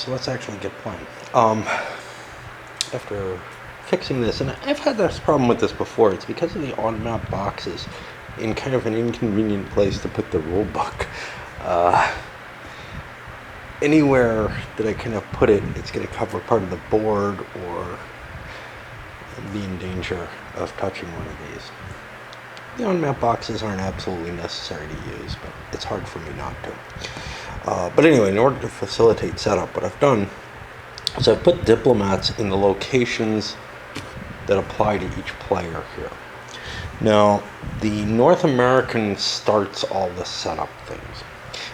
So let's actually get playing. After fixing this, and I've had this problem with this before, it's because of the on-map boxes in kind of an inconvenient place to put the rule book. Anywhere that I kind of put it, it's going to cover part of the board or be in danger of touching one of these. The on-map boxes aren't absolutely necessary to use, but it's hard for me not to. But anyway, in order to facilitate setup, what I've done is I've put diplomats in the locations that apply to each player here. Now, the North American starts all the setup things.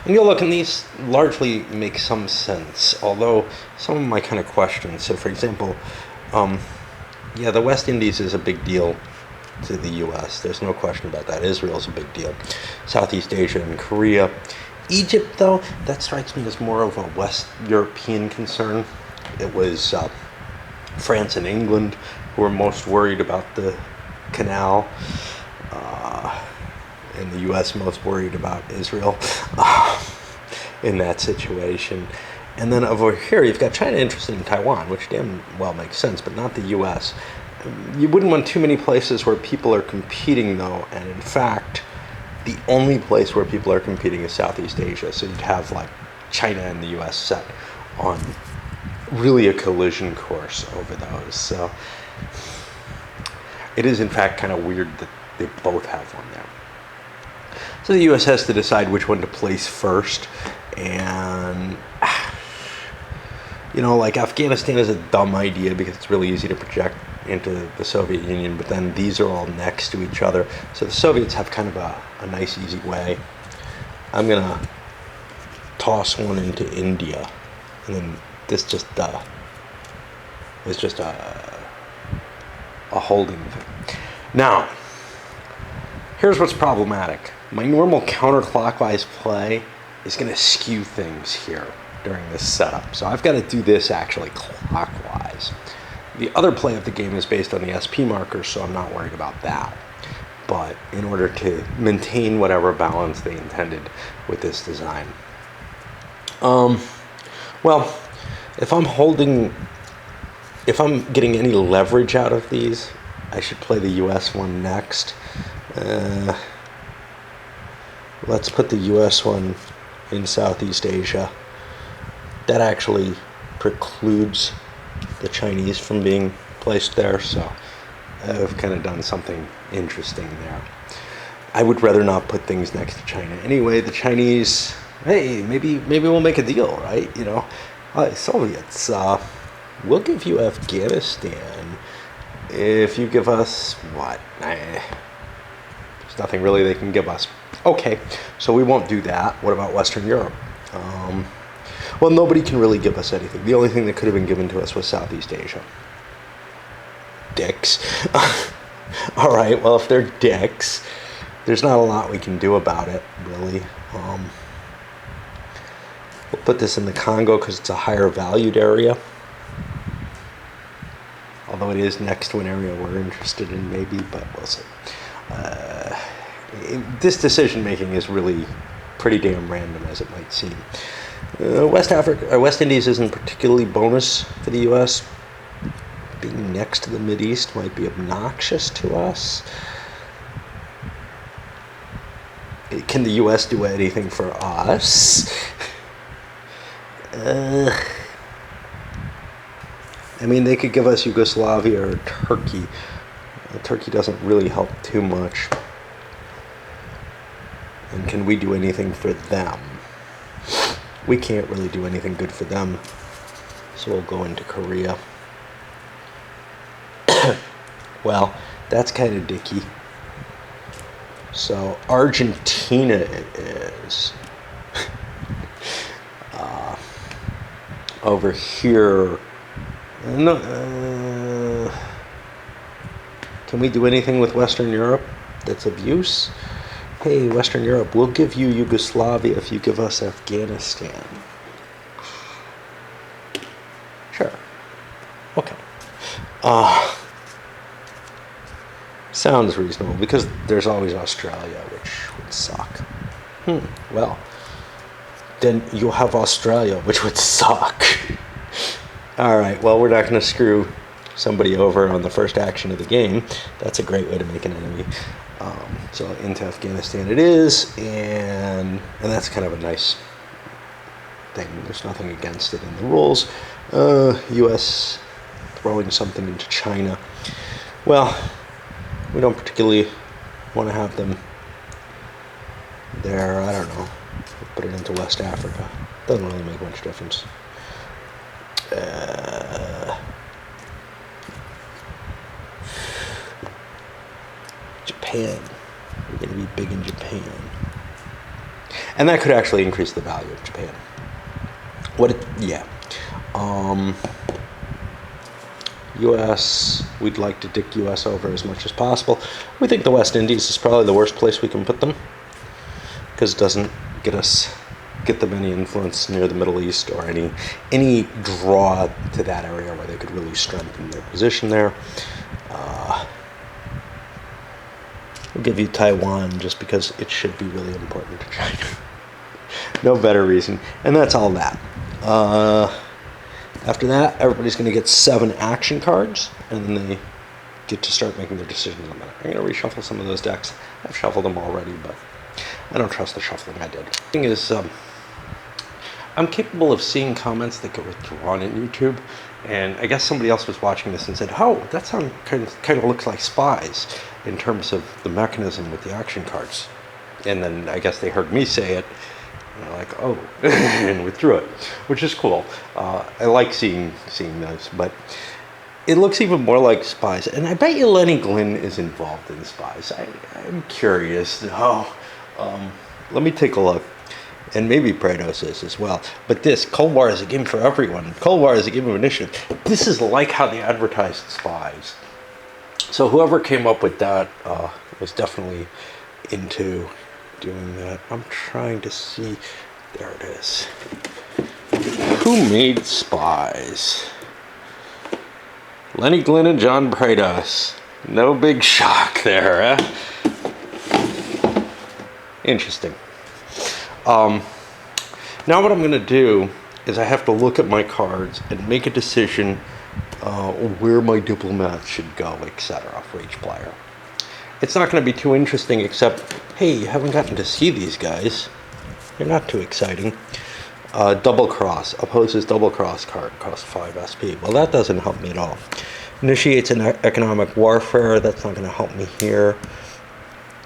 And you'll look, and these largely make some sense, although some of my kind of questions. So, for example, the West Indies is a big deal to the U.S. There's no question about that. Israel's a big deal. Southeast Asia and Korea. Egypt, though, that strikes me as more of a West European concern. It was France and England who were most worried about the canal, and the U.S. most worried about Israel in that situation. And then over here, you've got China interested in Taiwan, which damn well makes sense, but not the U.S. You wouldn't want too many places where people are competing, though, and in fact, the only place where people are competing is Southeast Asia. So you'd have like China and the U.S. set on really a collision course over those. So it is in fact kind of weird that they both have one there. So the U.S. has to decide which one to place first. And, like Afghanistan is a dumb idea because it's really easy to project into the Soviet Union, but then these are all next to each other. So the Soviets have kind of a nice, easy way. I'm going to toss one into India, and then this just is just a holding thing. Now, here's what's problematic. My normal counterclockwise play is going to skew things here during this setup. So I've got to do this actually clockwise. The other play of the game is based on the SP markers, so I'm not worried about that. But in order to maintain whatever balance they intended with this design. If I'm getting any leverage out of these, I should play the US one next. Let's put the US one in Southeast Asia. That actually precludes the Chinese from being placed there, so I've kind of done something interesting there. I would rather not put things next to China. Anyway, the Chinese, hey, maybe we'll make a deal, right? Soviets, we'll give you Afghanistan if you give us what? There's nothing really they can give us. Okay, so we won't do that. What about Western Europe? Well, nobody can really give us anything. The only thing that could have been given to us was Southeast Asia. Dicks. All right, well, if they're dicks, there's not a lot we can do about it, really. We'll put this in the Congo because it's a higher valued area. Although it is next to an area we're interested in, maybe, but we'll see. This decision making is really pretty damn random, as it might seem. West Indies isn't particularly bonus for the U.S. Being next to the Mideast might be obnoxious to us. Can the U.S. do anything for us? They could give us Yugoslavia or Turkey. Turkey doesn't really help too much. And can we do anything for them? We can't really do anything good for them. So we'll go into Korea. Well, that's kind of dicky. So Argentina it is. Over here. Can we do anything with Western Europe that's abuse? Hey, Western Europe, we'll give you Yugoslavia if you give us Afghanistan. Sure. Okay. Sounds reasonable, because there's always Australia, which would suck. Well, then you'll have Australia, which would suck. All right, well, we're not going to screw somebody over on the first action of the game. That's a great way to make an enemy. So into Afghanistan it is, and that's kind of a nice thing. There's nothing against it in the rules. U.S. throwing something into China. Well, we don't particularly want to have them there. I don't know. Put it into West Africa. Doesn't really make much difference. Japan. We're going to be big in Japan. And that could actually increase the value of Japan. U.S., we'd like to dick U.S. over as much as possible. We think the West Indies is probably the worst place we can put them, because it doesn't get them any influence near the Middle East or any draw to that area where they could really strengthen their position there. We'll give you Taiwan just because it should be really important to China. No better reason. And that's all that. After that, everybody's going to get 7 action cards, and then they get to start making their decisions on that. I'm going to reshuffle some of those decks. I've shuffled them already, but I don't trust the shuffling I did. The thing is, I'm capable of seeing comments that get withdrawn in YouTube, and I guess somebody else was watching this and said, "Oh, that sound kind of looks like Spies in terms of the mechanism with the action cards." And then I guess they heard me say it, and they're like, "Oh," and withdrew it, which is cool. I like seeing those, but it looks even more like Spies. And I bet you Lenny Glynn is involved in Spies. I'm curious. Let me take a look. And maybe Prados is as well. But this, Cold War is a game for everyone. Cold War is a game of initiative. This is like how they advertised Spies. So whoever came up with that was definitely into doing that. I'm trying to see. There it is. Who made Spies? Lenny Glynn and John Prados. No big shock there, huh? Interesting. Now what I'm going to do is I have to look at my cards and make a decision where my diplomats should go, etc. for each player. It's not going to be too interesting, except, hey, you haven't gotten to see these guys. They're not too exciting. Double Cross. Opposes Double Cross card. Costs 5 SP. Well, that doesn't help me at all. Initiates an economic warfare. That's not going to help me here.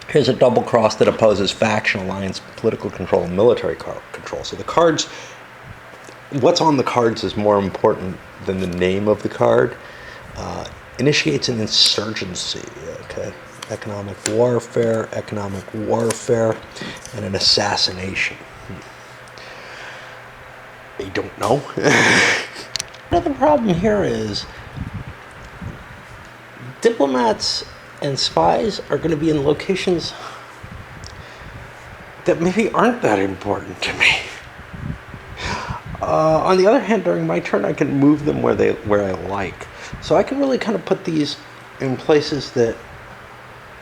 Here's a double cross that opposes faction, alliance, political control, and military control. So the cards, what's on the cards is more important than the name of the card. Initiates an insurgency, okay? Economic warfare, and an assassination. I don't know. Another problem here is diplomats and spies are going to be in locations that maybe aren't that important to me. On the other hand, during my turn, I can move them where I like. So I can really kind of put these in places that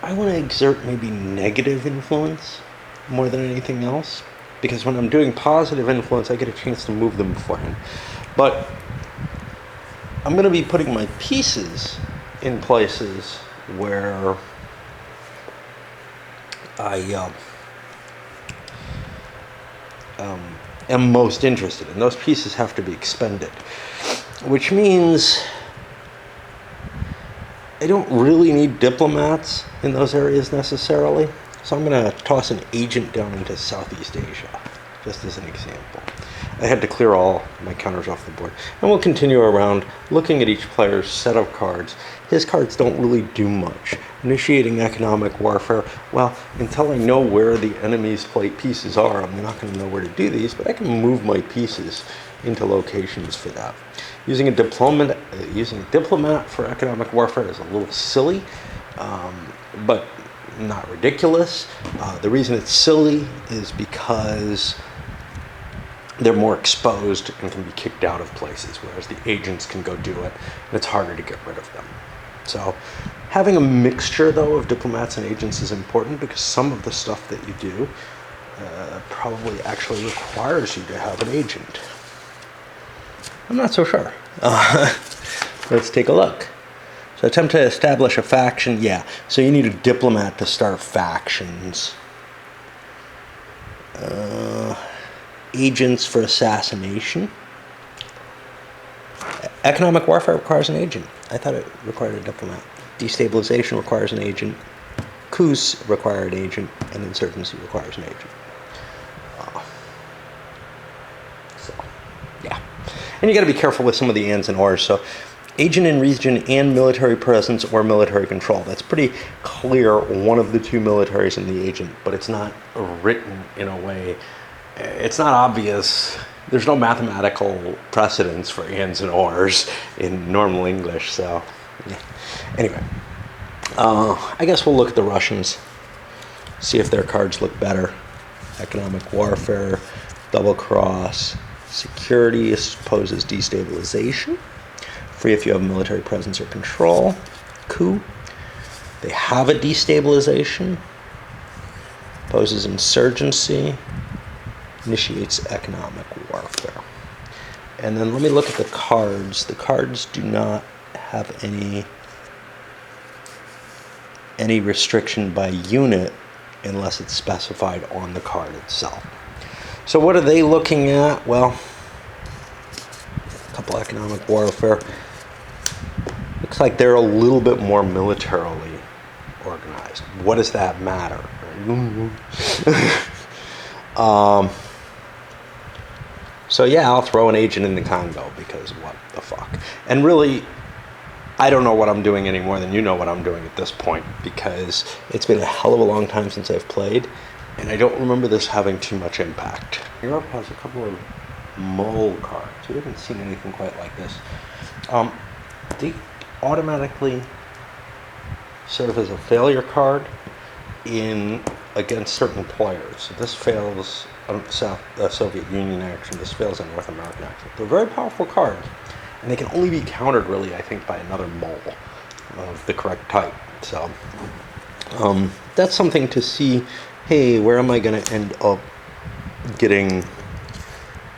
I want to exert maybe negative influence more than anything else. Because when I'm doing positive influence, I get a chance to move them beforehand. But I'm going to be putting my pieces in places where I am most interested, and those pieces have to be expended, which means I don't really need diplomats in those areas necessarily. So I'm going to toss an agent down into Southeast Asia, just as an example. I had to clear all my counters off the board. And we'll continue around looking at each player's set of cards. His cards don't really do much. Initiating economic warfare. Well, until I know where the enemy's pieces are, I'm not going to know where to do these, but I can move my pieces into locations for that. Using a diplomat for economic warfare is a little silly, but not ridiculous. The reason it's silly is because they're more exposed and can be kicked out of places, whereas the agents can go do it, and it's harder to get rid of them. So having a mixture, though, of diplomats and agents is important, because some of the stuff that you do probably actually requires you to have an agent. I'm not so sure. Let's take a look. So attempt to establish a faction, yeah. So you need a diplomat to start factions. Agents for assassination. Economic warfare requires an agent. I thought it required a diplomat. Destabilization requires an agent. Coups require an agent, and insurgency requires an agent. So, yeah. And you got to be careful with some of the ands and ors. So, agent in region and military presence or military control. That's pretty clear. One of the two militaries in the agent, but it's not written in a way. It's not obvious. There's no mathematical precedence for ands and ors in normal English. So, yeah. Anyway, I guess we'll look at the Russians, see if their cards look better. Economic warfare, double cross, security opposes destabilization. Free if you have military presence or control. Coup. They have a destabilization. Opposes insurgency. Initiates economic warfare. And then let me look at the cards. The cards do not have any restriction by unit unless it's specified on the card itself. So what are they looking at? Well, a couple economic warfare. Looks like they're a little bit more militarily organized. What does that matter? So yeah, I'll throw an agent in the Congo because what the fuck? And really, I don't know what I'm doing any more than you know what I'm doing at this point because it's been a hell of a long time since I've played, and I don't remember this having too much impact. Europe has a couple of mole cards. We haven't seen anything quite like this. They automatically serve as a failure card against certain players. So this fails Soviet Union action. This fails on North American action. They're very powerful cards, and they can only be countered really, I think, by another mole of the correct type. So that's something to see. Hey, where am I going to end up getting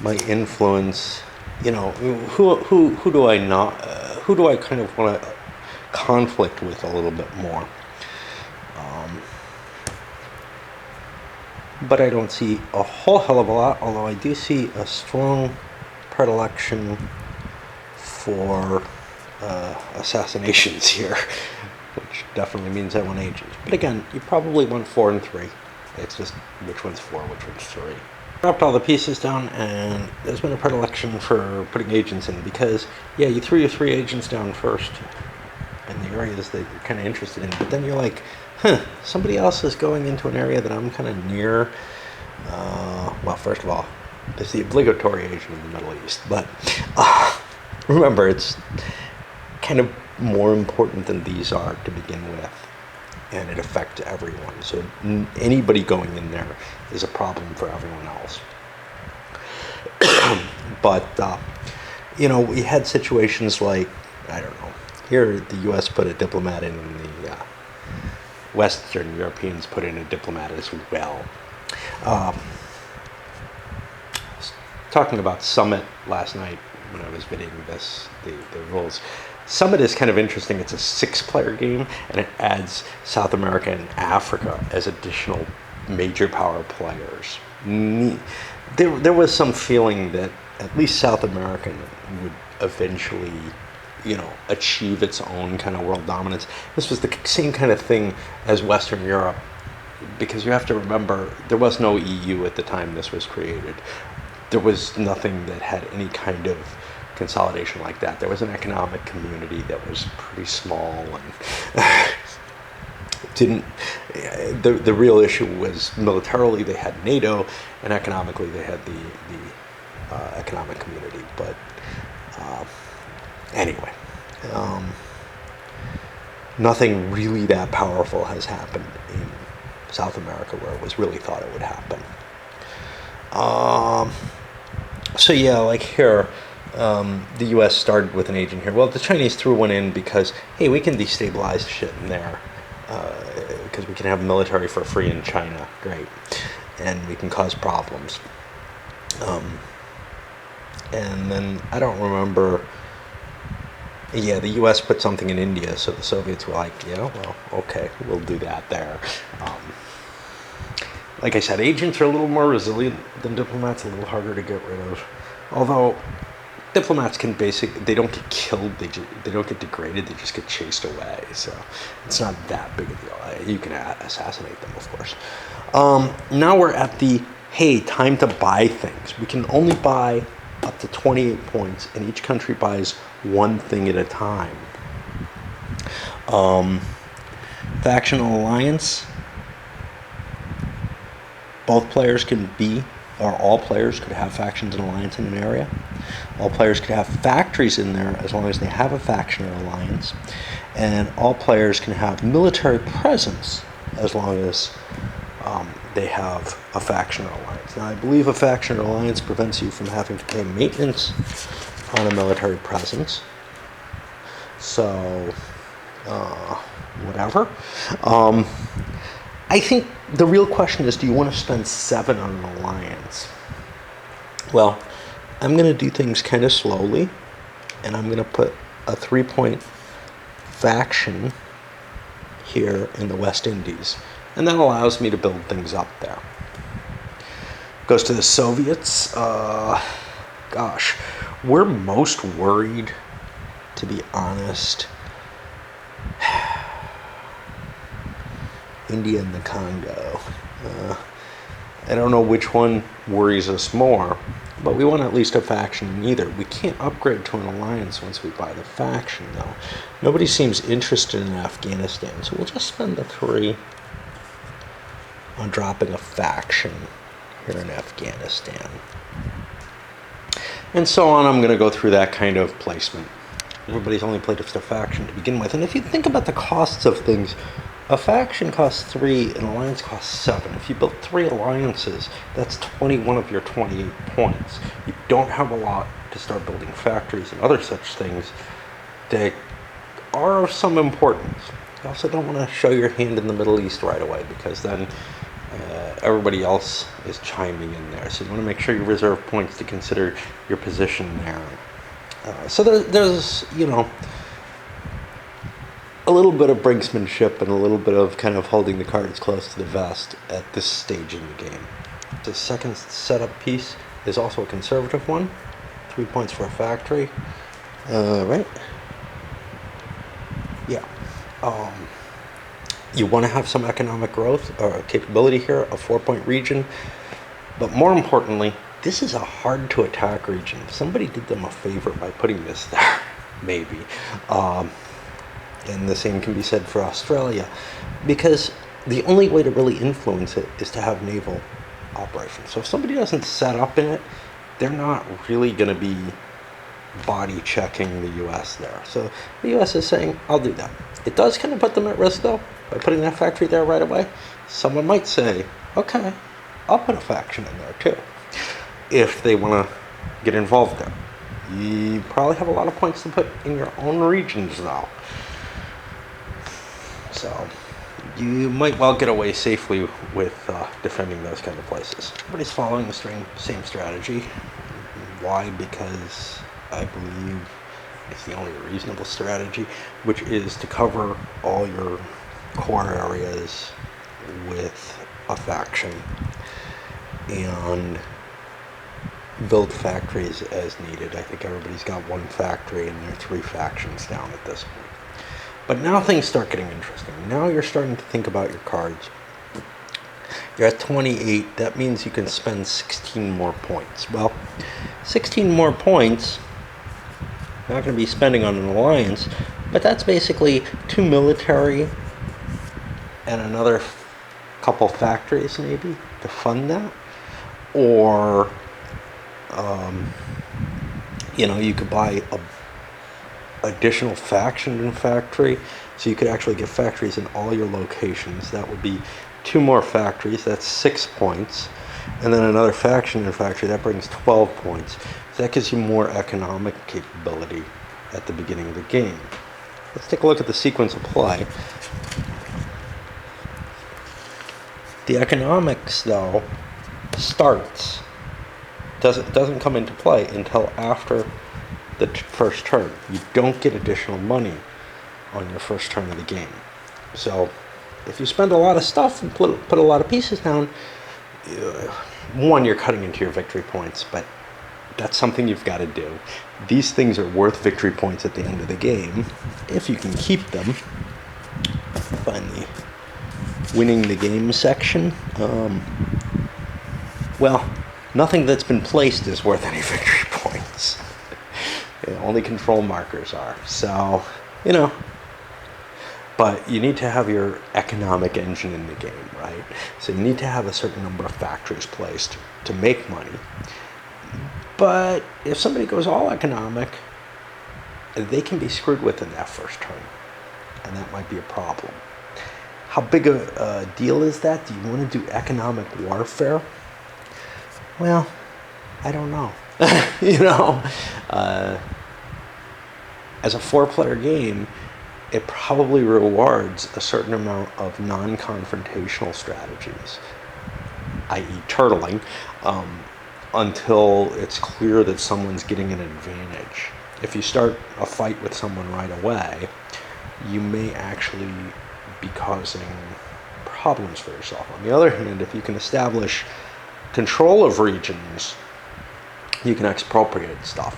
my influence? You know, who do I not? Who do I kind of want to conflict with a little bit more? But I don't see a whole hell of a lot, although I do see a strong predilection for assassinations here, which definitely means I want agents. But again, you probably want 4 and 3. It's just which one's 4, which one's 3. Dropped all the pieces down, and there's been a predilection for putting agents in because, yeah, you threw your 3 agents down first in the areas that you're kind of interested in, but then you're like, somebody else is going into an area that I'm kind of near. Well, first of all, there's the obligatory agent in the Middle East, but remember, it's kind of more important than these are to begin with, and it affects everyone. So anybody going in there is a problem for everyone else. But, you know, we had situations like, I don't know, here the U.S. put a diplomat in, the Western Europeans put in a diplomat as well. Talking about Summit last night when I was bidding the rules. Summit is kind of interesting. It's a 6-player game, and it adds South America and Africa as additional major power players. There was some feeling that at least South America would eventually, you know, achieve its own kind of world dominance. This was the same kind of thing as Western Europe, because you have to remember there was no EU at the time this was created. There was nothing that had any kind of consolidation like that. There was an economic community that was pretty small and didn't. The real issue was militarily they had NATO, and economically they had the economic community. But anyway, nothing really that powerful has happened in South America where it was really thought it would happen. So yeah, like here, the U.S. started with an agent here. Well, the Chinese threw one in because, hey, we can destabilize shit in there because we can have military for free in China. Great. and we can cause problems. And then I don't remember. Yeah, the U.S. put something in India, so the Soviets were like, yeah, well, okay, we'll do that there. Like I said, agents are a little more resilient than diplomats, a little harder to get rid of. Although diplomats can they don't get killed, they don't get degraded, they just get chased away. So it's not that big a deal. You can assassinate them, of course. Now we're at the, hey, time to buy things. We can only buy up to 28 points, and each country buys one thing at a time. Factional alliance. Both players can be, or all players could have factions and alliance in an area. All players could have factories in there as long as they have a faction or alliance. And all players can have military presence as long as they have a faction or alliance. Now, I believe a faction or alliance prevents you from having to pay maintenance on a military presence. So, whatever. I think the real question is, do you want to spend 7 on an alliance? Well, I'm going to do things kind of slowly, and I'm going to put a 3-point faction here in the West Indies. And that allows me to build things up there. Goes to the Soviets. Gosh, we're most worried, to be honest, India and the Congo. I don't know which one worries us more, but we want at least a faction in either. We can't upgrade to an alliance once we buy the faction, though. Nobody seems interested in Afghanistan, so we'll just spend the 3 on dropping a faction here in Afghanistan. And so on. I'm going to go through that kind of placement. Everybody's only played just a faction to begin with. And if you think about the costs of things, a faction costs 3, an alliance costs 7. If you build 3 alliances, that's 21 of your 28 points. You don't have a lot to start building factories and other such things that are of some importance. You also don't want to show your hand in the Middle East right away, because then everybody else is chiming in there. So you want to make sure you reserve points to consider your position there. So there's, a little bit of brinksmanship and a little bit of kind of holding the cards close to the vest at this stage in the game. The second setup piece is also a conservative one. 3 points for a factory. Right? Yeah. You want to have some economic growth or capability here, a 4-point region. But more importantly, this is a hard to attack region. Somebody did them a favor by putting this there, maybe. And the same can be said for Australia, because the only way to really influence it is to have naval operations. So if somebody doesn't set up in it, they're not really going to be body checking the U.S. there. So the U.S. is saying, I'll do that. It does kind of put them at risk, though, by putting that factory there right away. Someone might say, okay, I'll put a faction in there too, if they want to get involved there. You probably have a lot of points to put in your own regions, though. So you might well get away safely with defending those kind of places. Everybody's following the same strategy. Why? Because I believe it's the only reasonable strategy, which is to cover all your core areas with a faction and build factories as needed. I think everybody's got 1 factory and there are 3 factions down at this point. But now things start getting interesting. Now you're starting to think about your cards. You're at 28. That means you can spend 16 more points. Well, 16 more points, not going to be spending on an alliance, but that's basically 2 military and another couple factories maybe to fund that. Or, you could buy a additional faction and factory, so you could actually get factories in all your locations. That would be 2 more factories, that's 6 points, and then another faction and factory, that brings 12 points. So that gives you more economic capability at the beginning of the game. Let's take a look at the sequence of play. The economics, though, starts doesn't come into play until after the first turn. You don't get additional money on your first turn of the game. So if you spend a lot of stuff and put a lot of pieces down, one, you're cutting into your victory points, but that's something you've got to do. These things are worth victory points at the end of the game if you can keep them. Find the winning the game section. Well, nothing that's been placed is worth any victory points. Only control markers are. So, but you need to have your economic engine in the game, right? So you need to have a certain number of factories placed to make money. But if somebody goes all economic, they can be screwed within that first turn. And that might be a problem. How big a deal is that? Do you want to do economic warfare? Well, I don't know. As a 4-player game, it probably rewards a certain amount of non-confrontational strategies, i.e. turtling, until it's clear that someone's getting an advantage. If you start a fight with someone right away, you may actually be causing problems for yourself. On the other hand, if you can establish control of regions, you can expropriate stuff,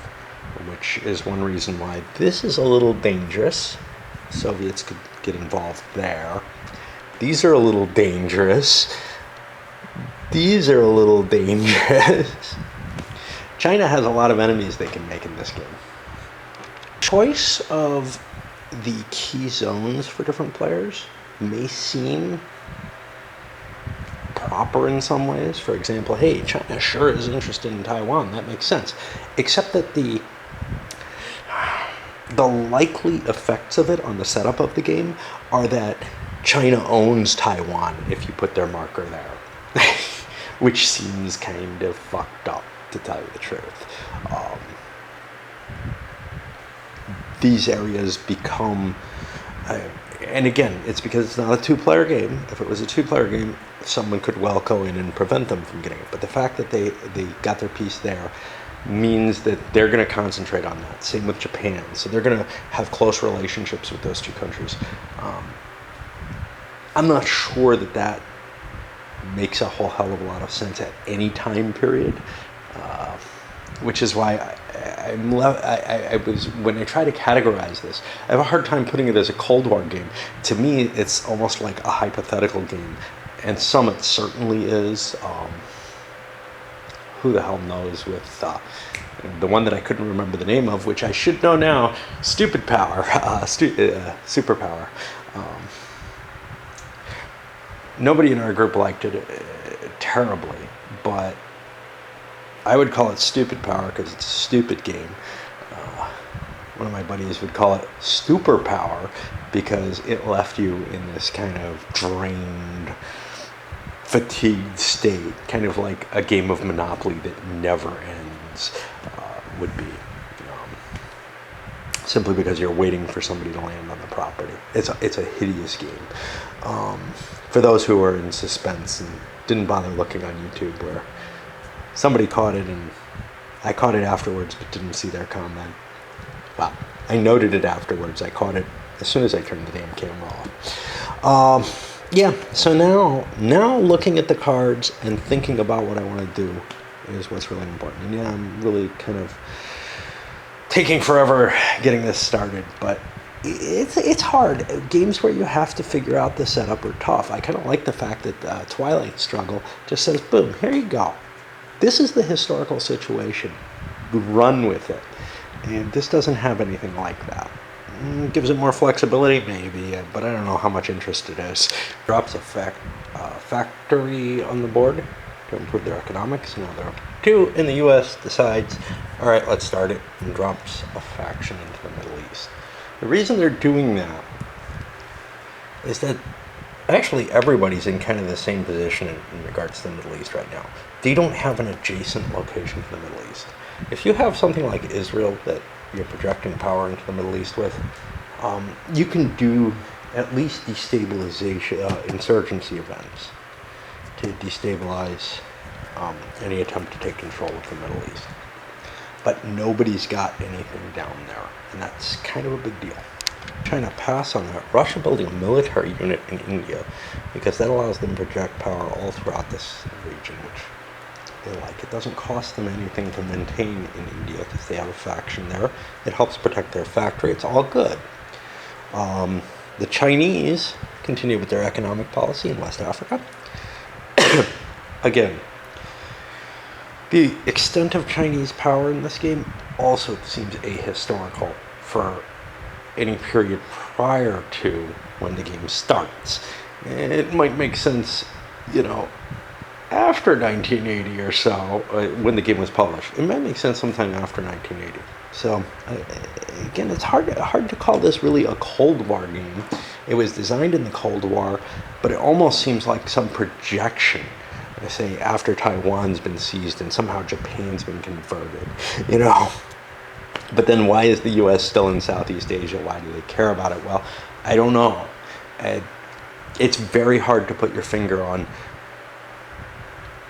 which is one reason why this is a little dangerous. Soviets could get involved there. These are a little dangerous. These are a little dangerous. China has a lot of enemies they can make in this game. Choice of the key zones for different players may seem proper in some ways. For example, hey, China sure is interested in Taiwan. That makes sense. Except that the likely effects of it on the setup of the game are that China owns Taiwan if you put their marker there. Which seems kind of fucked up, to tell you the truth. These areas become, and again, it's because it's not a 2-player game. If it was a 2-player game, someone could well go in and prevent them from getting it. But the fact that they got their piece there means that they're going to concentrate on that. Same with Japan. So they're going to have close relationships with those two countries. I'm not sure that makes a whole hell of a lot of sense at any time period, which is why I was, when I try to categorize this, I have a hard time putting it as a Cold War game. To me, it's almost like a hypothetical game, and some it certainly is. Who the hell knows with the one that I couldn't remember the name of, which I should know now, Stupid Power, Superpower. Nobody in our group liked it terribly, but I would call it Stupid Power because it's a stupid game. One of my buddies would call it Stupor Power because it left you in this kind of drained, fatigued state, kind of like a game of Monopoly that never ends would be. Simply because you're waiting for somebody to land on the property. It's a hideous game. For those who are in suspense and didn't bother looking on YouTube, where somebody caught it and I caught it afterwards but didn't see their comment. Well, I noted it afterwards. I caught it as soon as I turned the damn camera off. Yeah, so now looking at the cards and thinking about what I want to do is what's really important. And yeah, I'm really kind of taking forever getting this started, but it's hard. Games where you have to figure out the setup are tough. I kind of like the fact that Twilight Struggle just says, boom, here you go. This is the historical situation. Run with it. And this doesn't have anything like that. Gives it more flexibility, maybe, but I don't know how much interest it is. Drops a factory on the board to improve their economics. Now there are 2 in the U.S. decides, all right, let's start it, and drops a faction into the Middle East. The reason they're doing that is that actually everybody's in kind of the same position in regards to the Middle East right now. They don't have an adjacent location to the Middle East. If you have something like Israel that you're projecting power into the Middle East with, you can do at least destabilization, insurgency events to destabilize any attempt to take control of the Middle East. But nobody's got anything down there, and that's kind of a big deal. Trying to pass on that. Russia building a military unit in India because that allows them to project power all throughout this region, which they like. It doesn't cost them anything to maintain in India because they have a faction there. It helps protect their factory. It's all good. The Chinese continue with their economic policy in West Africa. Again, the extent of Chinese power in this game also seems ahistorical for any period prior to when the game starts. It might make sense, after 1980 or so, when the game was published. It might make sense sometime after 1980. So, again, it's hard to call this really a Cold War game. It was designed in the Cold War, but it almost seems like some projection. I say after Taiwan's been seized and somehow Japan's been converted, But then why is the U.S. still in Southeast Asia? Why do they care about it? Well, I don't know. It's very hard to put your finger on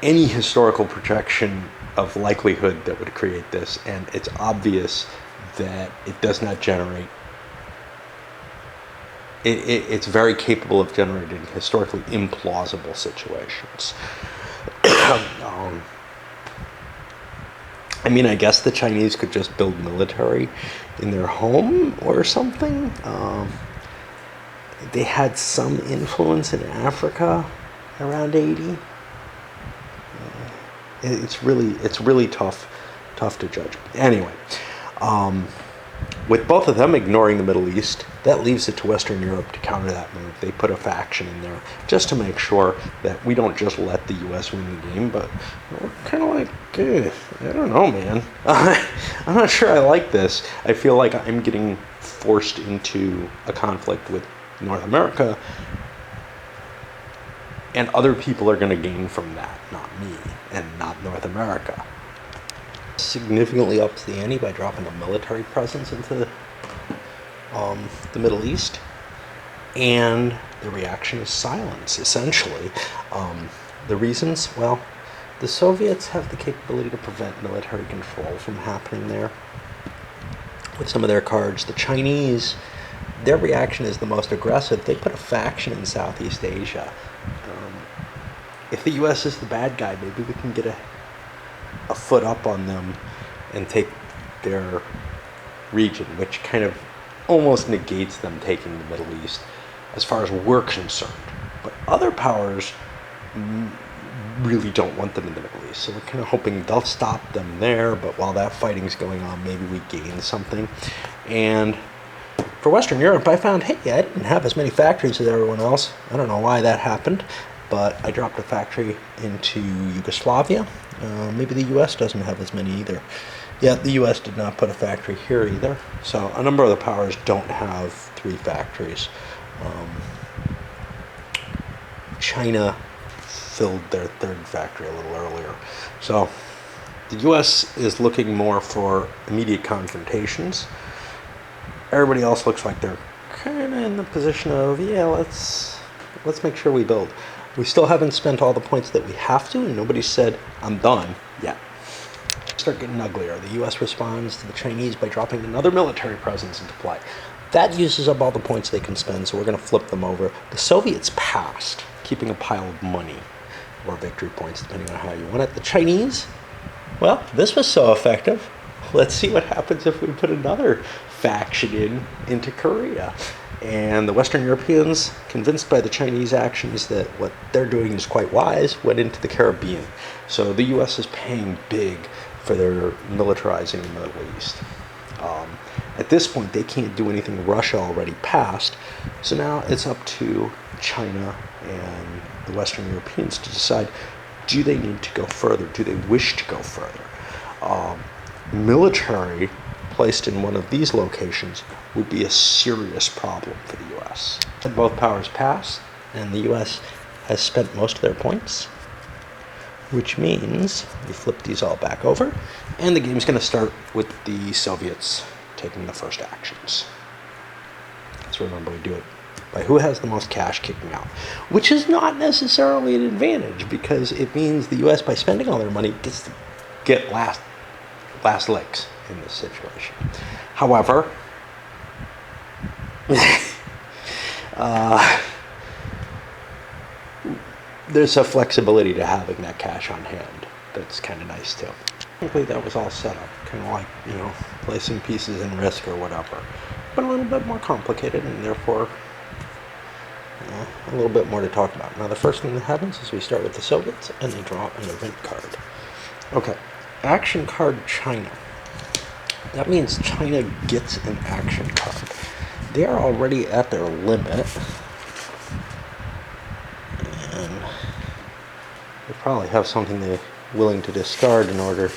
any historical projection of likelihood that would create this, and it's obvious that it does not generate. It's very capable of generating historically implausible situations. I guess the Chinese could just build military in their home or something. They had some influence in Africa around 80. It's really tough to judge. Anyway, with both of them ignoring the Middle East, that leaves it to Western Europe to counter that move. They put a faction in there just to make sure that we don't just let the U.S. win the game, but we're kind of like, I don't know, man. I'm not sure I like this. I feel like I'm getting forced into a conflict with North America, and other people are going to gain from that, not me, and not North America. Significantly ups the ante by dropping a military presence into the Middle East, and the reaction is silence, essentially. The reasons, well, the Soviets have the capability to prevent military control from happening there with some of their cards. The Chinese, their reaction is the most aggressive. They put a faction in Southeast Asia. If the U.S. is the bad guy, maybe we can get a foot up on them and take their region, which kind of almost negates them taking the Middle East as far as we're concerned. But other powers really don't want them in the Middle East, so we're kind of hoping they'll stop them there, but while that fighting's going on, maybe we gain something. And for Western Europe, I found, hey, I didn't have as many factories as everyone else. I don't know why that happened, but I dropped a factory into Yugoslavia. Maybe the U.S. doesn't have as many either. Yeah, the U.S. did not put a factory here either. So a number of the powers don't have 3 factories. China filled their 3rd factory a little earlier. So the U.S. is looking more for immediate confrontations. Everybody else looks like they're kind of in the position of, yeah, let's make sure we build. We still haven't spent all the points that we have to, and nobody said, I'm done yet. Start getting uglier. The U.S. responds to the Chinese by dropping another military presence into play. That uses up all the points they can spend, so we're going to flip them over. The Soviets passed, keeping a pile of money, or victory points, depending on how you want it. The Chinese, well, this was so effective. Let's see what happens if we put another faction into Korea. And the Western Europeans, convinced by the Chinese actions that what they're doing is quite wise, went into the Caribbean. So the U.S. is paying big for their militarizing the Middle East. At this point, they can't do anything. Russia already passed. So now it's up to China and the Western Europeans to decide, do they need to go further? Do they wish to go further? Military placed in one of these locations would be a serious problem for the U.S. Both powers pass, and the U.S. has spent most of their points, which means we flip these all back over, and the game's going to start with the Soviets taking the first actions. Let's remember we do it by who has the most cash kicking out, which is not necessarily an advantage because it means the U.S. by spending all their money gets to get last licks in this situation. However, there's a flexibility to having that cash on hand that's kind of nice too. Frankly, that was all set up, kind of like, placing pieces in risk or whatever, but a little bit more complicated and therefore a little bit more to talk about. Now, the first thing that happens is we start with the Soviets and they draw an event card. Okay, action card China. That means China gets an action card. They are already at their limit. And they probably have something they're willing to discard in order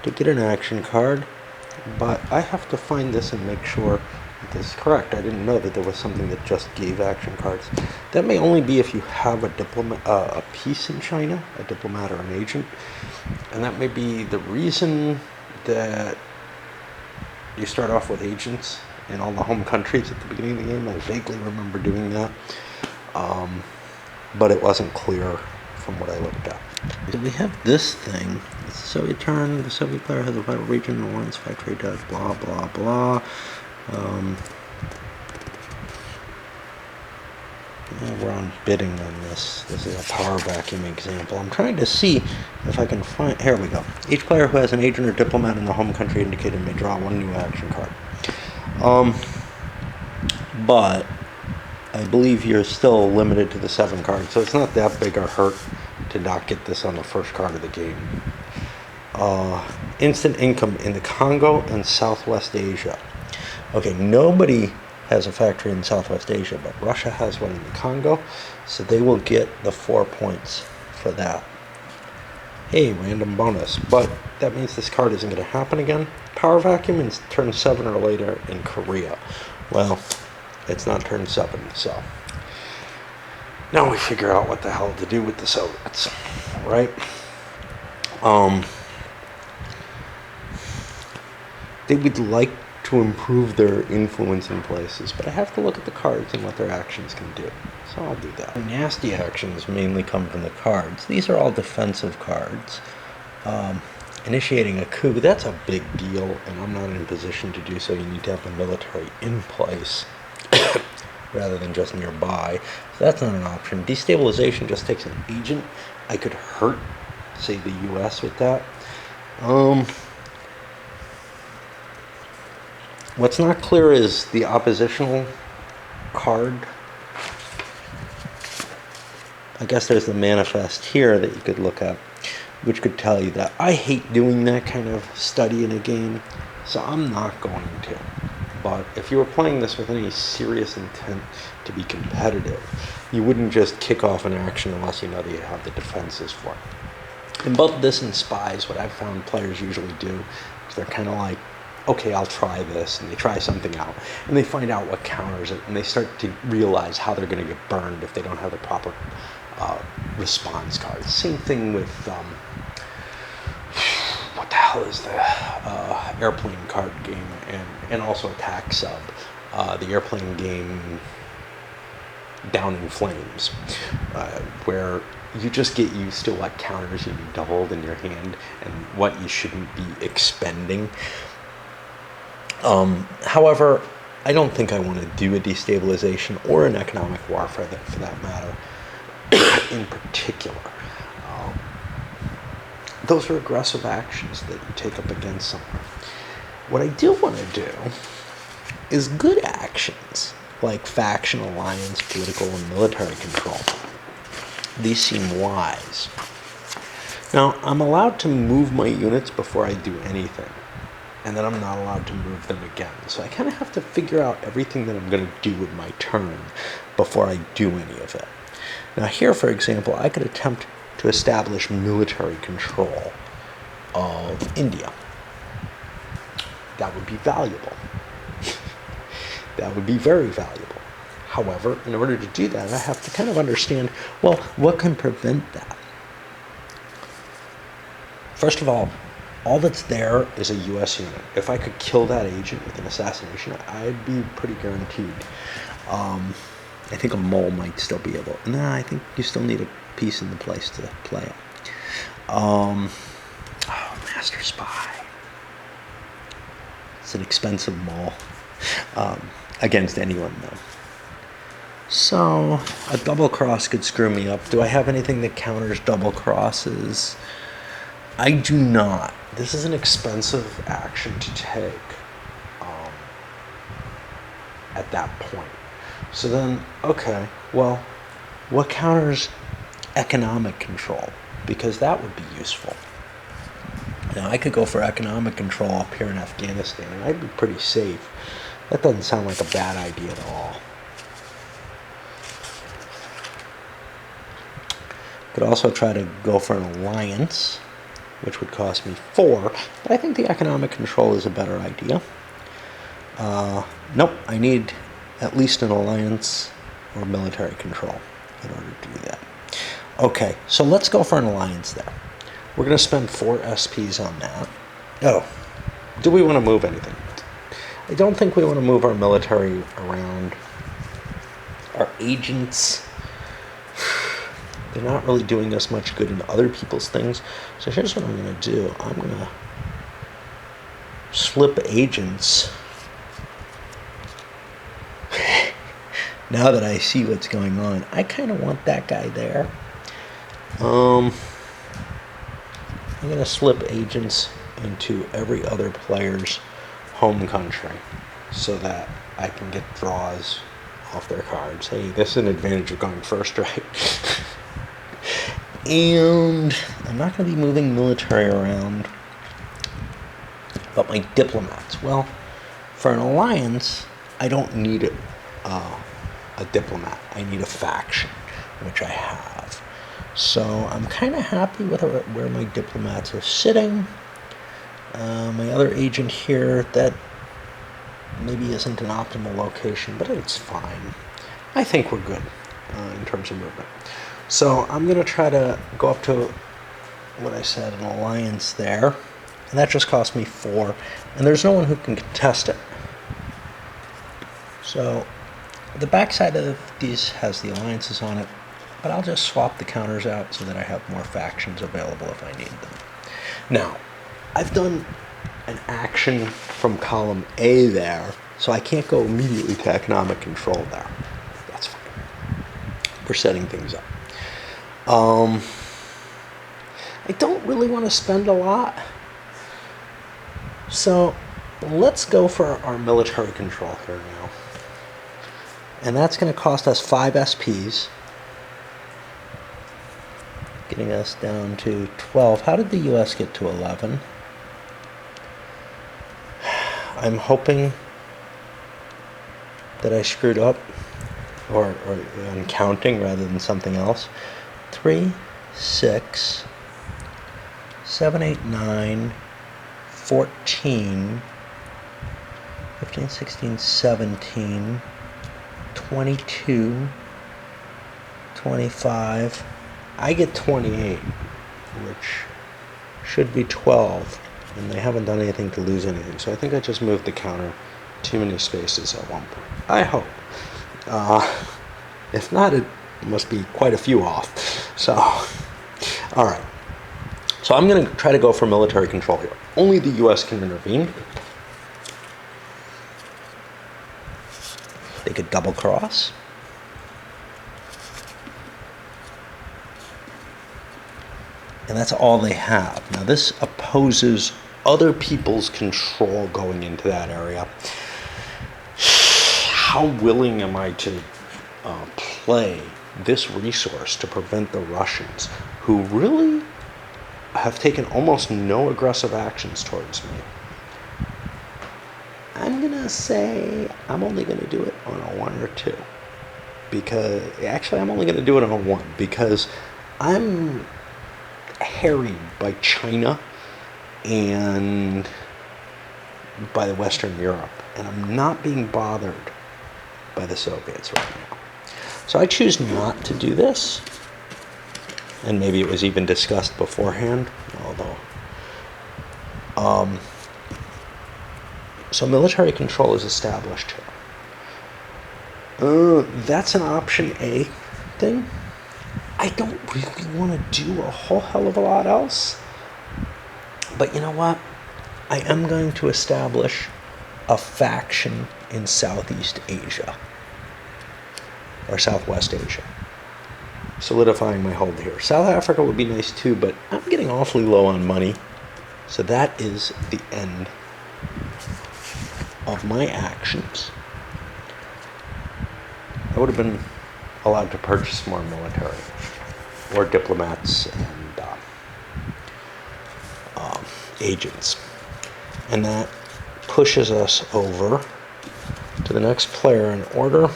to get an action card. But I have to find this and make sure that this is correct. I didn't know that there was something that just gave action cards. That may only be if you have a piece in China, a diplomat or an agent. And that may be the reason that you start off with agents in all the home countries at the beginning of the game. I vaguely remember doing that, but it wasn't clear from what I looked at. So we have this thing. It's a Soviet turn. The Soviet player has a vital region. The one's factory does blah blah blah. We're on bidding on this. This is a power vacuum example. I'm trying to see if I can find... Here we go. Each player who has an agent or diplomat in the home country indicated may draw one new action card. But I believe you're still limited to the 7 cards, so it's not that big a hurt to not get this on the first card of the game. Instant income in the Congo and Southwest Asia. Okay, nobody has a factory in Southwest Asia, but Russia has one in the Congo, so they will get the 4 points for that. Hey, random bonus, but that means this card isn't going to happen again. Power vacuum in turn 7 or later in Korea. Well, it's not turn 7, so now we figure out what the hell to do with the Soviets, right? They would like to improve their influence in places, but I have to look at the cards and what their actions can do, so I'll do that. Nasty actions mainly come from the cards. These are all defensive cards. Initiating a coup, that's a big deal, and I'm not in a position to do so. You need to have the military in place rather than just nearby, so that's not an option. Destabilization just takes an agent. I could hurt, say, the US with that. What's not clear is the oppositional card. I guess there's the manifest here that you could look at, which could tell you that. I hate doing that kind of study in a game, so I'm not going to. But if you were playing this with any serious intent to be competitive, you wouldn't just kick off an action unless you know that you have the defenses for it. And both this and spies, what I've found players usually do is they're kind of like, okay, I'll try this, and they try something out, and they find out what counters it, and they start to realize how they're going to get burned if they don't have the proper response cards. Same thing with, what the hell is the airplane card game, and also attack sub, the airplane game Down in Flames, where you just get used to what counters you need to hold in your hand and what you shouldn't be expending. However, I don't think I want to do a destabilization or an economic warfare for that matter in particular. Those are aggressive actions that you take up against someone. What I do want to do is good actions like faction, alliance, political, and military control. These seem wise. Now, I'm allowed to move my units before I do anything, and then I'm not allowed to move them again. So I kind of have to figure out everything that I'm going to do with my turn before I do any of it. Now here, for example, I could attempt to establish military control of India. That would be valuable. That would be very valuable. However, in order to do that, I have to kind of understand, well, what can prevent that? First of all that's there is a U.S. unit. If I could kill that agent with an assassination, I'd be pretty guaranteed. I think a mole might still be able. Nah, I think you still need a piece in the place to play it. Oh, Master Spy. It's an expensive mole. Against anyone, though. So, a double cross could screw me up. Do I have anything that counters double crosses? I do not. This is an expensive action to take at that point. So then, okay, well, what counters economic control? Because that would be useful. Now, I could go for economic control up here in Afghanistan, and I'd be pretty safe. That doesn't sound like a bad idea at all. Could also try to go for an alliance, which would cost me 4, but I think the economic control is a better idea. Nope, I need at least an alliance or military control in order to do that. Okay, so let's go for an alliance there. We're going to spend 4 SPs on that. Oh, do we want to move anything? I don't think we want to move our military around. Our agents, they're not really doing us much good in other people's things. So here's what I'm going to do. I'm going to slip agents. Now that I see what's going on, I kind of want that guy there. I'm going to slip agents into every other player's home country so that I can get draws off their cards. Hey, this is an advantage of going first, right? And I'm not going to be moving military around, but my diplomats. Well, for an alliance, I don't need a diplomat. I need a faction, which I have. So I'm kind of happy with where my diplomats are sitting. My other agent here, that maybe isn't an optimal location, but it's fine. I think we're good in terms of movement. So I'm going to try to go up to what I said, an alliance there. And that just cost me 4. And there's no one who can contest it. So the backside of these has the alliances on it. But I'll just swap the counters out so that I have more factions available if I need them. Now, I've done an action from column A there, so I can't go immediately to economic control there. That's fine. We're setting things up. I don't really want to spend a lot. So let's go for our military control here now. And that's going to cost us 5 SPs. Getting us down to 12. How did the US get to 11? I'm hoping that I screwed up, or I'm counting rather than something else. 3, 6, 7, 8, 9, 14, 15, 16, 17, 22, 25. I get 28, which should be 12, and they haven't done anything to lose anything. So I think I just moved the counter too many spaces at one point. I hope. If not, it must be quite a few off. So, all right. So I'm going to try to go for military control here. Only the U.S. can intervene. They could double cross. And that's all they have. Now this opposes other people's control going into that area. How willing am I to play this resource to prevent the Russians, who really have taken almost no aggressive actions towards me? I'm going to say I'm only going to do it on a 1 or 2. Because, actually, I'm only going to do it on a 1 because I'm harried by China and by the Western Europe, and I'm not being bothered by the Soviets right now. So I choose not to do this, and maybe it was even discussed beforehand, although so military control is established here. That's an option A thing. I don't really want to do a whole hell of a lot else. But you know what? I am going to establish a faction in Southeast Asia. Or Southwest Asia. Solidifying my hold here. South Africa would be nice too, but I'm getting awfully low on money. So that is the end of my actions. I would have been allowed to purchase more military or diplomats and agents. And that pushes us over to the next player in order,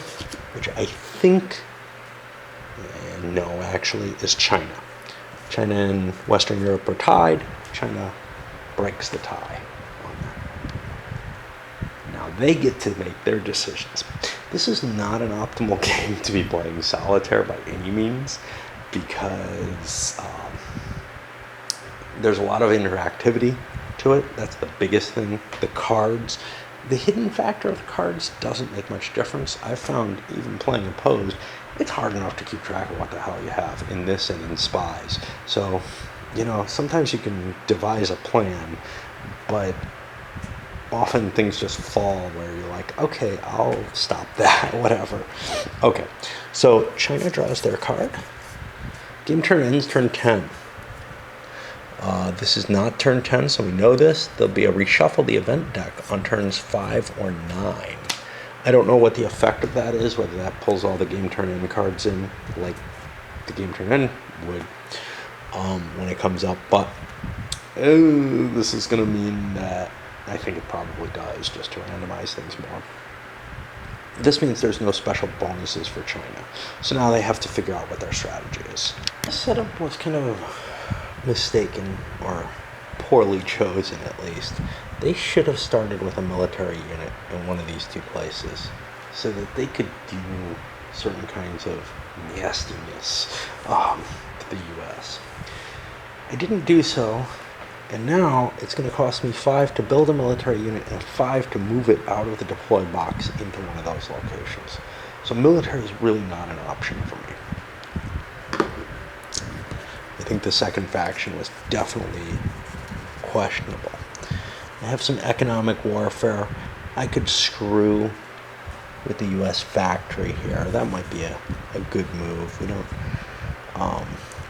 which I think, no, actually is China. China and Western Europe are tied. China breaks the tie on that. Now they get to make their decisions. This is not an optimal game to be playing solitaire by any means, because there's a lot of interactivity to it. That's the biggest thing. The cards, the hidden factor of the cards doesn't make much difference. I've found even playing opposed, it's hard enough to keep track of what the hell you have in this and in spies. So, sometimes you can devise a plan, but often things just fall where you're like, okay, I'll stop that, whatever. Okay, so China draws their card. Game turn ends turn 10. This is not turn 10, so we know this. There'll be a reshuffle the event deck on turns 5 or 9. I don't know what the effect of that is, whether that pulls all the game turn end cards in like the game turn end would when it comes up, but this is going to mean that I think it probably does, just to randomize things more. This means there's no special bonuses for China, so now they have to figure out what their strategy is. The setup was kind of mistaken, or poorly chosen at least. They should have started with a military unit in one of these two places so that they could do certain kinds of nastiness to the US. I didn't do so, and now it's going to cost me 5 to build a military unit and 5 to move it out of the deploy box into one of those locations. So military is really not an option for me. I think the second faction was definitely questionable. I have some economic warfare. I could screw with the U.S. factory here. That might be a good move.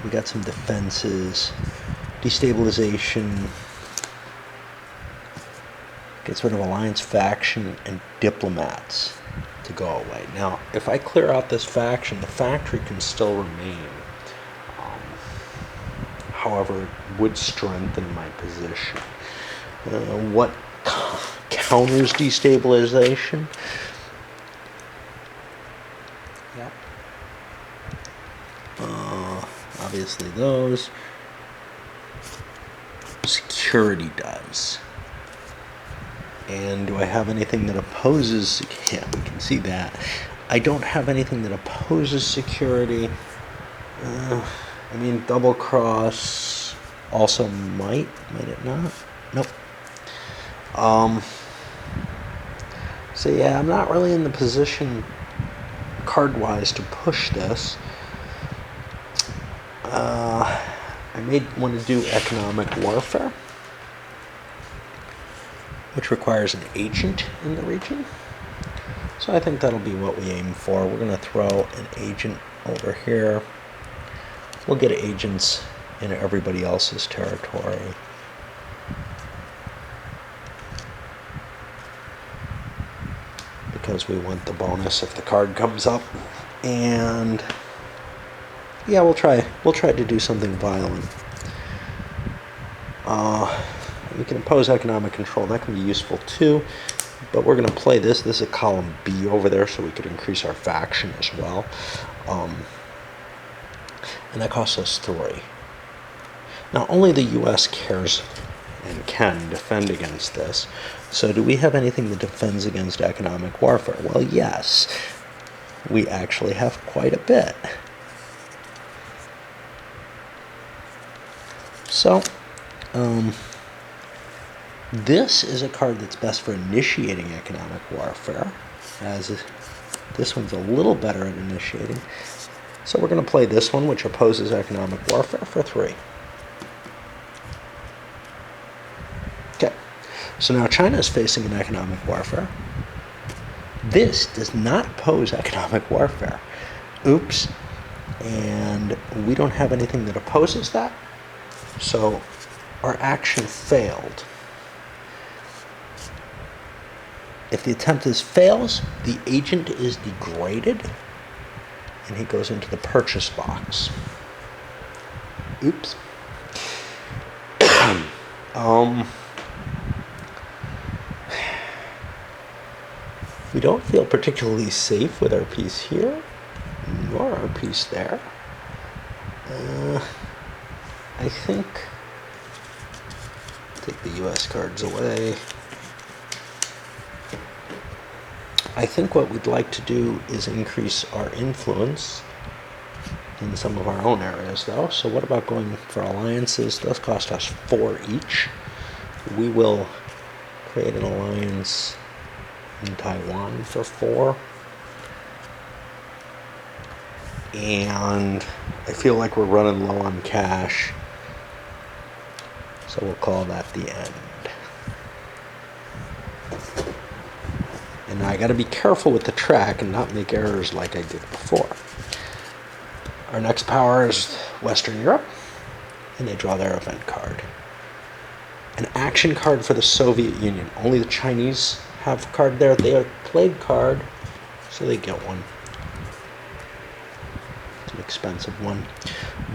We got some defenses, destabilization, gets rid of alliance faction and diplomats to go away. Now, if I clear out this faction, the factory can still remain. However, it would strengthen my position. What counters destabilization? Yep. Obviously those. Security does. And do I have anything that opposes? Yeah, we can see that. I don't have anything that opposes security. Double cross also might it not? Nope. So yeah, I'm not really in the position card-wise to push this. I may want to do economic warfare, which requires an agent in the region. So I think that'll be what we aim for. We're going to throw an agent over here. We'll get agents in everybody else's territory. Because we want the bonus if the card comes up. And yeah, we'll try to do something violent. We can impose economic control. That can be useful too. But we're going to play this. This is a column B over there, so we could increase our faction as well. And that costs us 3. Now, only the U.S. cares and can defend against this. So do we have anything that defends against economic warfare? Well, yes. We actually have quite a bit. So, this is a card that's best for initiating economic warfare, as This one's a little better at initiating. So we're going to play this one, which opposes economic warfare, for 3. Okay, so now China is facing an economic warfare. This does not oppose economic warfare. Oops. And we don't have anything that opposes that. So our action failed. If the attempt fails, the agent is degraded, and he goes into the purchase box. Oops. We don't feel particularly safe with our piece here, nor our piece there. I think take the US cards away. I think what we'd like to do is increase our influence in some of our own areas, though. So what about going for alliances? Those cost us 4 each. We will create an alliance in Taiwan for 4. And I feel like we're running low on cash, so we'll call that the end. And now I got to be careful with the track and not make errors like I did before. Our next power is Western Europe, and they draw their event card. An action card for the Soviet Union. Only the Chinese have a card there. They are played card, so they get one. It's an expensive one.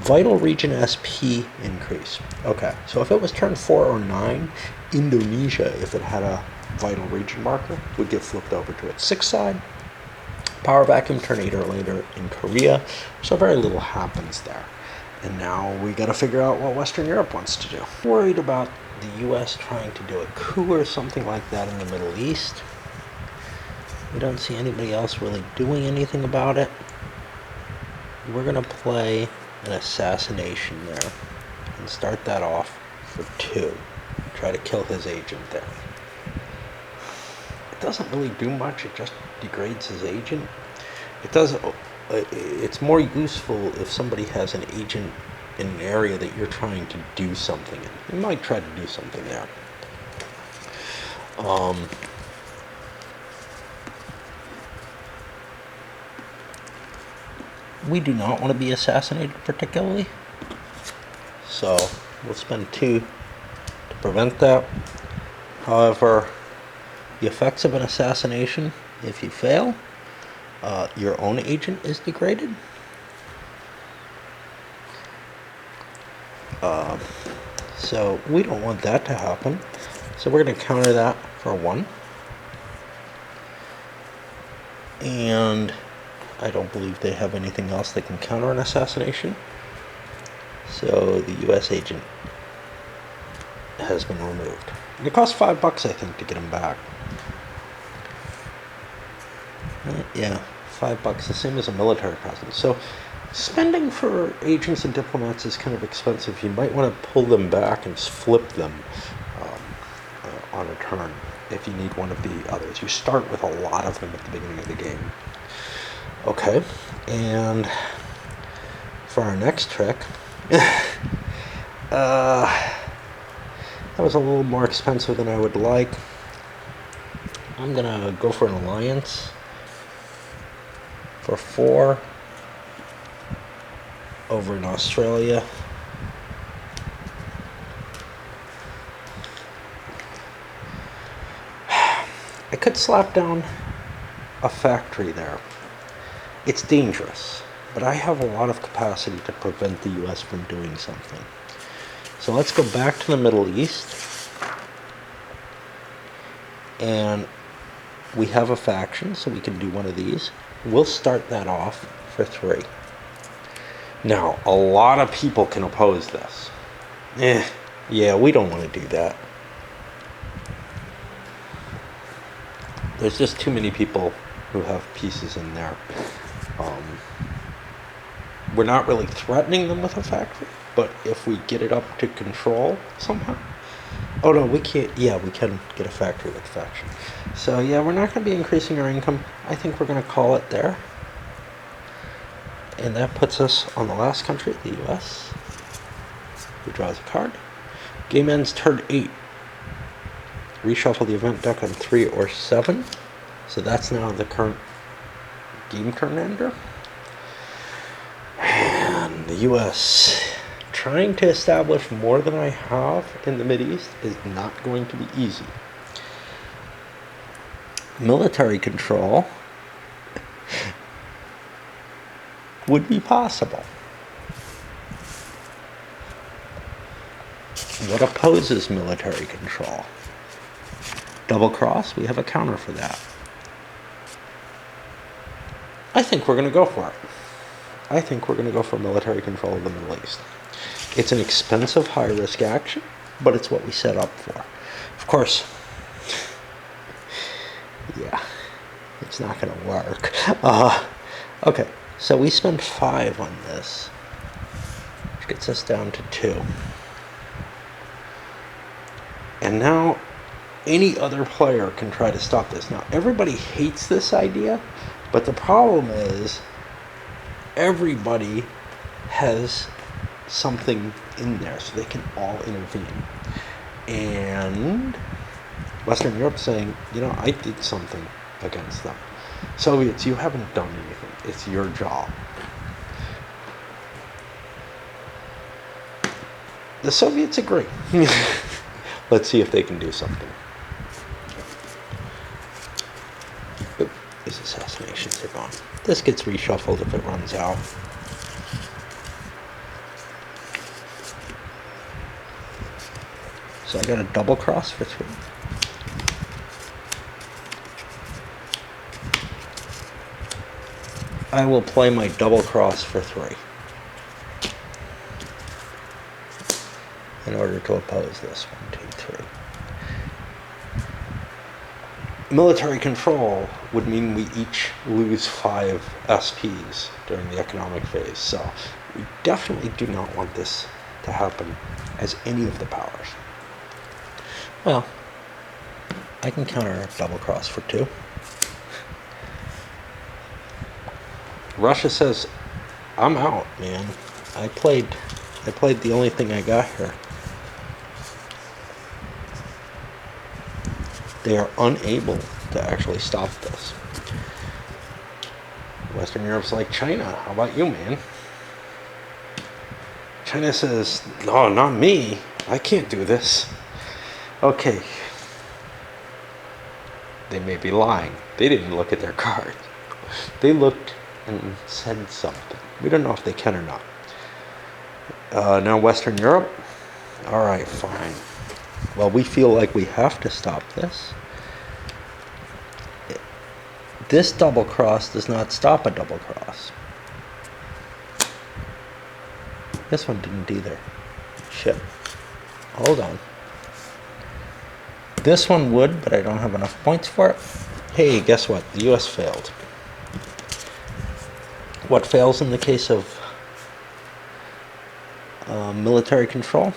Vital region SP increase. Okay, so if it was turn 4 or 9, Indonesia, if it had a vital region marker, would get flipped over to its 6th side. Power vacuum turn 8 or later in Korea, so very little happens there. And now we got to figure out what Western Europe wants to do. Worried about the US trying to do a coup or something like that in the Middle East. We don't see anybody else really doing anything about it. We're going to play an assassination there and start that off for 2. Try to kill his agent there. It doesn't really do much, it just degrades his agent. It's more useful if somebody has an agent in an area that you're trying to do something in. You might try to do something there. We do not want to be assassinated particularly, so we'll spend 2 to prevent that. However, the effects of an assassination, if you fail, your own agent is degraded. So we don't want that to happen. So we're going to counter that for 1. And I don't believe they have anything else that can counter an assassination. So the US agent has been removed. And it costs $5, I think, to get him back. Yeah, $5, the same as a military presence. So spending for agents and diplomats is kind of expensive. You might want to pull them back and flip them on a turn if you need one of the others. You start with a lot of them at the beginning of the game. Okay, and for our next trick, that was a little more expensive than I would like. I'm gonna go for an alliance for 4 over in Australia. I could slap down a factory there. It's dangerous, but I have a lot of capacity to prevent the US from doing something. So let's go back to the Middle East. And we have a faction, so we can do one of these. We'll start that off for 3. Now, a lot of people can oppose this. Yeah, we don't want to do that. There's just too many people who have pieces in there. We're not really threatening them with a factory, but if we get it up to control somehow, Oh no, we can't. Yeah, we can get a factory with faction. So yeah, we're not going to be increasing our income. I think we're going to call it there. And that puts us on the last country, the US, who draws a card. Game ends turn 8. Reshuffle the event deck on 3 or 7. So that's now the current game turn ender. And the US, trying to establish more than I have in the Mideast is not going to be easy. Military control would be possible. What opposes military control? Double cross, we have a counter for that. I think we're going to go for it. I think we're going to go for military control of the Middle East. It's an expensive, high-risk action, but it's what we set up for. Of course, yeah, it's not going to work. Okay, so we spend 5 on this, which gets us down to 2. And now any other player can try to stop this. Now, everybody hates this idea, but the problem is everybody has something in there, so they can all intervene. And Western Europe's saying, you know, I did something against them. Soviets, you haven't done anything. It's your job. The Soviets agree. Let's see if they can do something. Oop, these assassinations are gone. This gets reshuffled if it runs out. So I got a double cross for 3. I will play my double cross for 3 in order to oppose this. 1, 2, 3. Military control would mean we each lose 5 SPs during the economic phase, so we definitely do not want this to happen as any of the powers. Well, I can counter a double cross for 2. Russia says, I'm out, man. I played the only thing I got here. They are unable to actually stop this. Western Europe's like, China, how about you, man? China says, no, not me. I can't do this. Okay. They may be lying. They didn't look at their cards. They looked and said something. We don't know if they can or not. Now Western Europe. All right, fine. Well, we feel like we have to stop this. This double cross does not stop a double cross. This one didn't either. Shit. Hold on. This one would, but I don't have enough points for it. Hey, guess what? The US failed. What fails in the case of military control?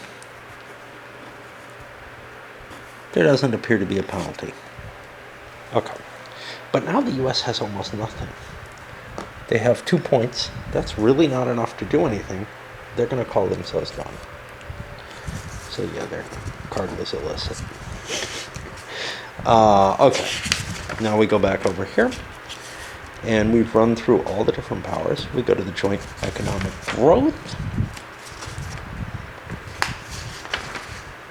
There doesn't appear to be a penalty. Okay. But now the US has almost nothing. They have 2 points. That's really not enough to do anything. They're going to call themselves done. So yeah, their card was illicit. Okay. Now we go back over here. And we've run through all the different powers. We go to the joint economic growth,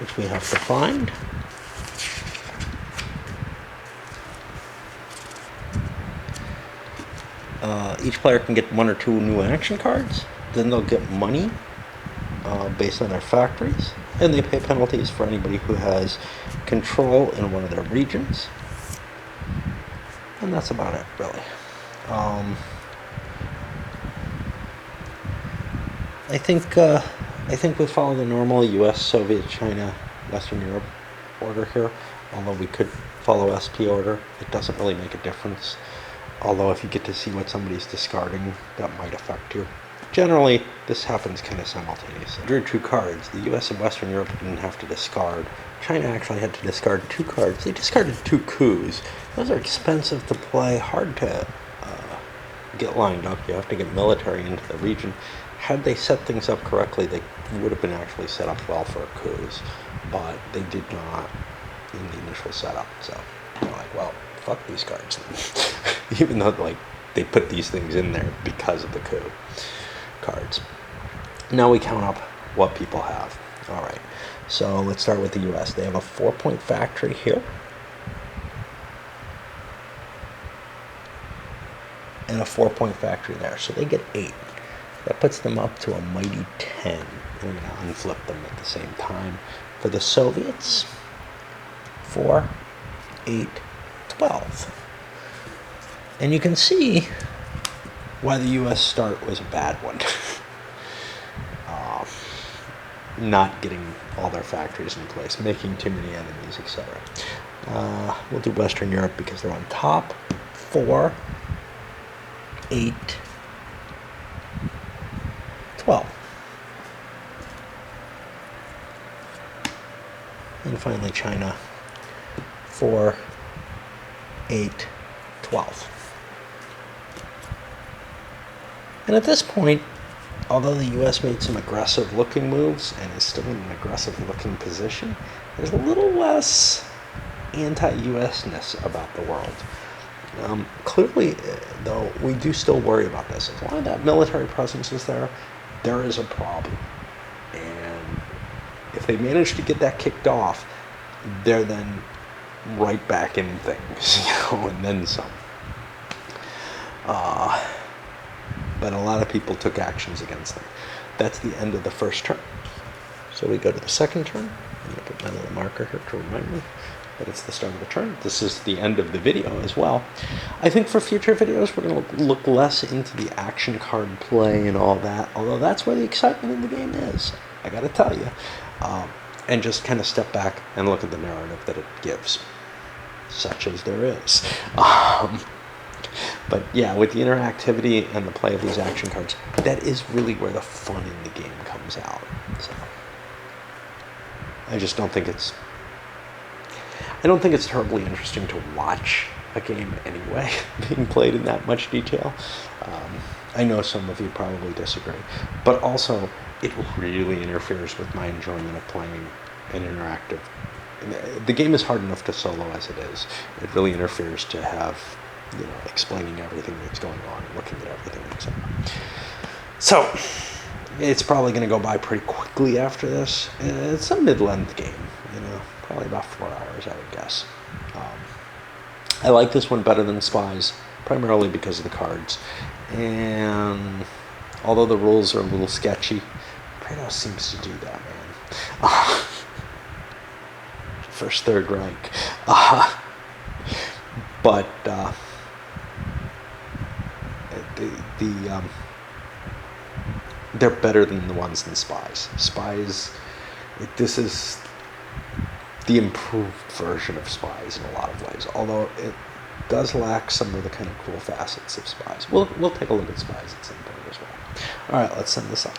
which we have to find. Each player can get 1 or 2 new action cards. Then they'll get money based on their factories. And they pay penalties for anybody who has control in one of their regions. And that's about it, really. I think we follow the normal U.S., Soviet, China, Western Europe order here. Although we could follow SP order, it doesn't really make a difference. Although if you get to see what somebody's discarding, that might affect you. Generally, this happens kind of simultaneously. Drew 2 cards. The US and Western Europe didn't have to discard. China actually had to discard 2 cards. They discarded 2 coups. Those are expensive to play, hard to get lined up. You have to get military into the region. Had they set things up correctly, they would have been actually set up well for coups, but they did not in the initial setup. So you're like, well, fuck these cards. Even though like they put these things in there because of the coup cards. Now we count up what people have. All right, so let's start with the US. They have a 4-point factory here, and a 4-point factory there. So they get 8. That puts them up to a mighty 10. And we're going to unflip them at the same time. For the Soviets, 4, 8, 12. And you can see why the US start was a bad one. Not getting all their factories in place, making too many enemies, etc. We'll do Western Europe because they're on top. 4, 8, 12. And finally China, 4, 8, 12. And at this point, although the US made some aggressive looking moves and is still in an aggressive looking position, there's a little less anti-US-ness about the world. Clearly, though, we do still worry about this. As long as that military presence is there, there is a problem. And if they manage to get that kicked off, they're then right back in things, and then some. But a lot of people took actions against them. That's the end of the first turn. So we go to the second turn. I'm going to put my little marker here to remind me that it's the start of the turn. This is the end of the video as well. I think for future videos, we're going to look less into the action card play and all that, although that's where the excitement in the game is, I got to tell you. And just kind of step back and look at the narrative that it gives, such as there is. But yeah, with the interactivity and the play of these action cards, that is really where the fun in the game comes out. So I just don't think it's terribly interesting to watch a game anyway, being played in that much detail. I know some of you probably disagree, but also it really interferes with my enjoyment of playing an interactive. The game is hard enough to solo as it is. It really interferes to have, explaining everything that's going on, looking at everything, etc. So it's probably going to go by pretty quickly after this. It's a mid-length game, probably about 4 hours, I would guess. I like this one better than Spies, primarily because of the cards. And although the rules are a little sketchy, Kratos seems to do that, man. First Third Reich. But they're better than the ones in Spies. Spies, this is the improved version of Spies in a lot of ways, although it does lack some of the kind of cool facets of Spies. We'll take a look at Spies at some point as well. All right, let's send this up.